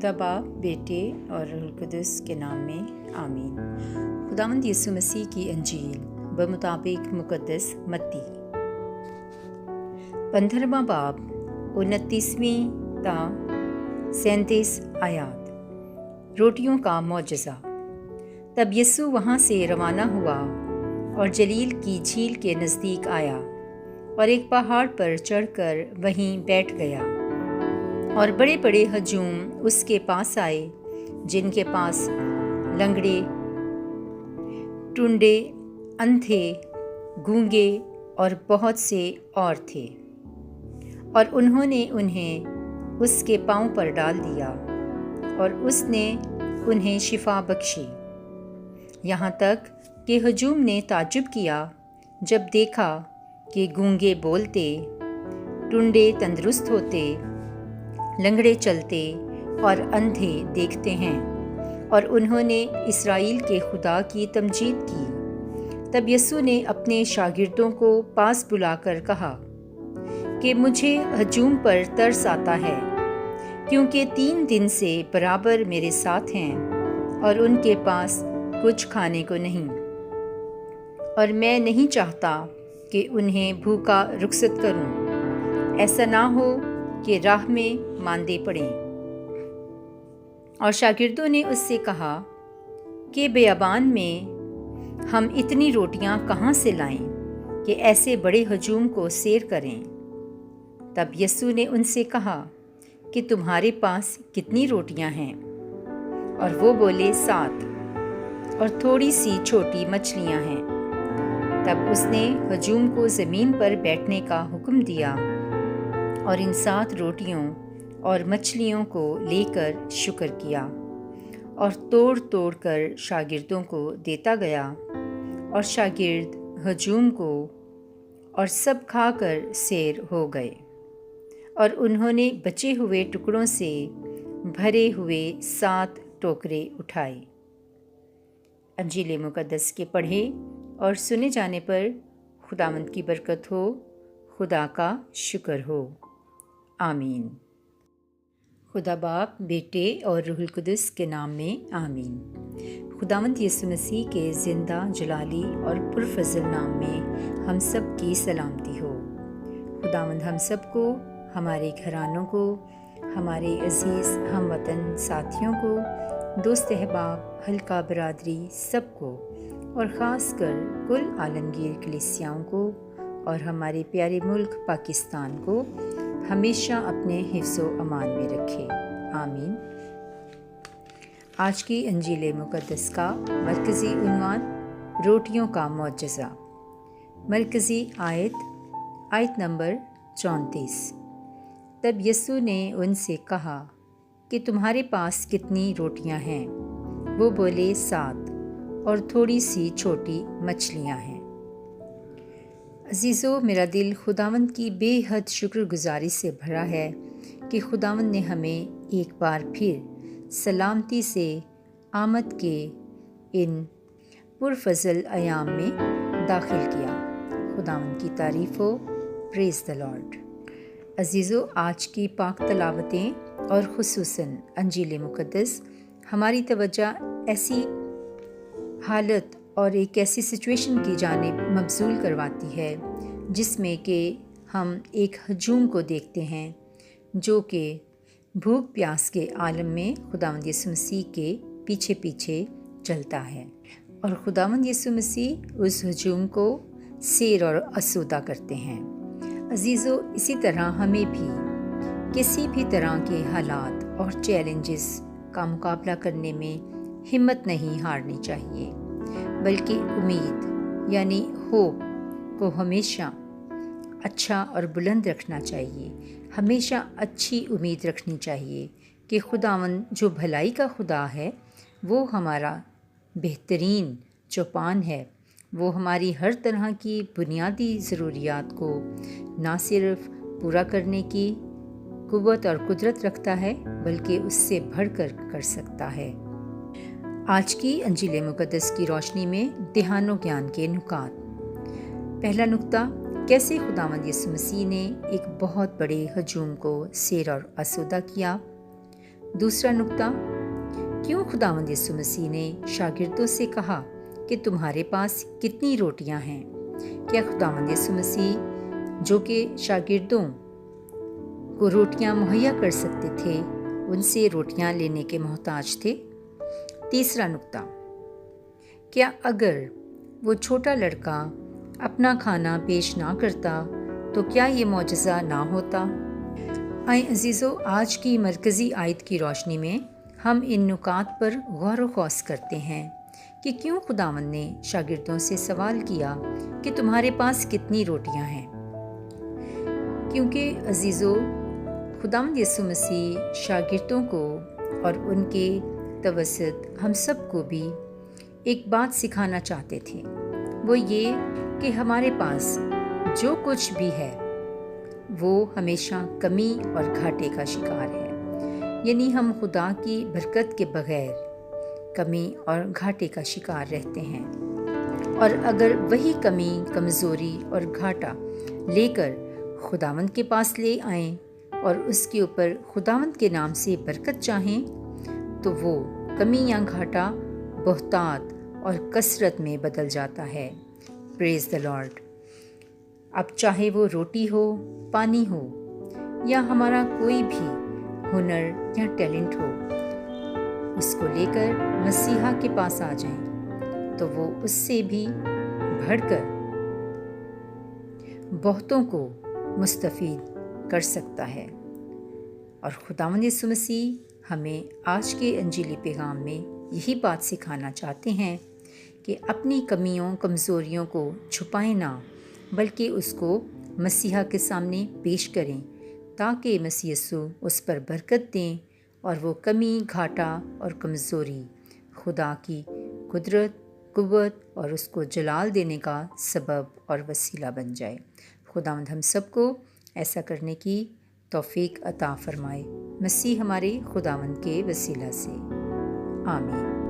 खुदा बाप, बेटे और रूह कुदस के नाम में आमीन। खुदावंद यीशु मसीह की अंजील बमुताबिक मुकद्दस मत्ती 15वां बाब 29वीं ता 37 आयात। रोटियों का मौजज़ा। तब यीशु वहाँ से रवाना हुआ और जलील की झील के नज़दीक आया और एक पहाड़ पर चढ़कर वहीं बैठ गया। और बड़े बड़े हजूम उसके पास आए, जिनके पास लंगड़े, टुंडे, अंधे, गूंगे और बहुत से और थे, और उन्होंने उन्हें उसके पांव पर डाल दिया और उसने उन्हें शिफा बख्शी। यहाँ तक कि हजूम ने ताज्जुब किया जब देखा कि गूंगे बोलते, टुंडे तंदुरुस्त होते, लंगड़े चलते और अंधे देखते हैं, और उन्होंने इस्राएल के खुदा की तमजीद की। तब यीशु ने अपने शागिर्दों को पास बुलाकर कहा कि मुझे हजूम पर तरस आता है, क्योंकि 3 दिन से बराबर मेरे साथ हैं और उनके पास कुछ खाने को नहीं, और मैं नहीं चाहता कि उन्हें भूखा रुखसत करूं, ऐसा ना हो कि राह में मांदे पड़ें। और शागिर्दों ने उससे कहा कि बेयाबान में हम इतनी रोटियां कहाँ से लाएं कि ऐसे बड़े हजूम को सैर करें। तब यीशु ने उनसे कहा कि तुम्हारे पास कितनी रोटियां हैं? और वो बोले 7, और थोड़ी सी छोटी मछलियां हैं। तब उसने हजूम को ज़मीन पर बैठने का हुक्म दिया और इन 7 रोटियों और मछलियों को लेकर शुक्र किया और तोड़ तोड़ कर शागिर्दों को देता गया, और शागिर्द हजूम को और सब खाकर सैर हो गए। और उन्होंने बचे हुए टुकड़ों से भरे हुए 7 टोकरे उठाए। अंजील मुकद्दस के पढ़े और सुने जाने पर खुदावंद की बरकत हो, खुदा का शुक्र हो। आमीन। खुदा बाप, बेटे और रूहुल कुदस के नाम में आमीन। खुदावंद यीशु मसीह के ज़िंदा, जलाली और पुरफज़ल नाम में हम सब की सलामती हो। खुदावंद हम सब को, हमारे घरानों को, हमारे अज़ीज़ हमवतन साथियों को, दोस्त अहबाब, हल्का बरादरी सबको, और ख़ास कर कुल आलमगीर कलीसियाओं को और हमारे प्यारे मुल्क पाकिस्तान को हमेशा अपने हिफ्ज़ो अमान में रखे। आमीन। आज की अंजील मुकद्दस का मरकज़ी उन्वान रोटियों का मौजज़ा। मरकज़ी आयत नंबर 34। तब यीशु ने उनसे कहा कि तुम्हारे पास कितनी रोटियां हैं? वो बोले 7, और थोड़ी सी छोटी मछलियां हैं। अजीज़ों, मेरा दिल खुदावंद की बेहद शुक्रगुजारी से भरा है कि खुदावंद ने हमें एक बार फिर सलामती से आमद के इन पुरफज़ल अयाम में दाखिल किया। खुदावंद की तारीफ़ हो। Praise the Lord. अजीज़ों, आज की पाक तलावतें और ख़ुसूसन अंजील मुकद्दस हमारी तवज्जो ऐसी हालत और एक ऐसी सिचुएशन की जानिब मबसूल करवाती है जिसमें कि हम एक हजूम को देखते हैं जो कि भूख प्यास के आलम में खुदावंद यीशु मसीह के पीछे पीछे चलता है, और खुदावंद यीशु मसीह उस हजूम को सैर और आसूदा करते हैं। अजीज़ों, इसी तरह हमें भी किसी भी तरह के हालात और चैलेंजेस का मुकाबला करने में हिम्मत नहीं हारनी चाहिए, बल्कि उम्मीद यानी होप को हमेशा अच्छा और बुलंद रखना चाहिए। हमेशा अच्छी उम्मीद रखनी चाहिए कि खुदावंद जो भलाई का खुदा है वो हमारा बेहतरीन चौपान है। वो हमारी हर तरह की बुनियादी ज़रूरियात को ना सिर्फ पूरा करने की कुव्वत और कुदरत रखता है, बल्कि उससे बढ़कर कर सकता है। आज की अंजील मुकद्दस की रोशनी में ध्यानो ज्ञान के नुकात। पहला नुक्ता, कैसे खुदावंद यीशु मसीह ने एक बहुत बड़े हजूम को सैर और आसूदा किया। दूसरा नुक्ता, क्यों खुदावंद यीशु मसीह ने शागिर्दों से कहा कि तुम्हारे पास कितनी रोटियां हैं? क्या खुदावंद यीशु मसीह जो कि शागिर्दों को रोटियां मुहैया कर सकते थे, उनसे रोटियां लेने के मोहताज थे? तीसरा नुक्ता, क्या अगर वो छोटा लड़का अपना खाना पेश ना करता तो क्या ये मौजज़ा ना होता? आए अजीज़ों, आज की मरकज़ी आयत की रोशनी में हम इन नुकात पर गौर व खौस करते हैं कि क्यों खुदावंद ने शागिर्दों से सवाल किया कि तुम्हारे पास कितनी रोटियां हैं। क्योंकि अजीज़ों, खुदावंद यीशु मसीह शागिर्दों को और उनके तवसत हम सबको भी एक बात सिखाना चाहते थे, वो ये कि हमारे पास जो कुछ भी है वो हमेशा कमी और घाटे का शिकार है। यानी हम खुदा की बरकत के बगैर कमी और घाटे का शिकार रहते हैं। और अगर वही कमी, कमज़ोरी और घाटा लेकर खुदावंद के पास ले आएं और उसके ऊपर खुदावंद के नाम से बरकत चाहें, तो वो कमी या घाटा बहुतात और कसरत में बदल जाता है। Praise the Lord. अब चाहे वो रोटी हो, पानी हो या हमारा कोई भी हुनर या टैलेंट हो, उसको लेकर मसीहा के पास आ जाएं, तो वो उससे भी बढ़कर बहुतों को मुस्तफ़ीद कर सकता है। और खुदावंद यीशु मसीह हमें आज के अंजीली पैगाम में यही बात सिखाना चाहते हैं कि अपनी कमियों, कमज़ोरियों को छुपाएं ना, बल्कि उसको मसीहा के सामने पेश करें, ताकि मसीह यीशु उस पर बरकत दें और वो कमी, घाटा और कमज़ोरी खुदा की कुदरत, कुव्वत और उसको जलाल देने का सबब और वसीला बन जाए। खुदावंद हम सबको ऐसा करने की तौफीक अता फरमाए, मसीह हमारे खुदावंद के वसीला से। आमीन।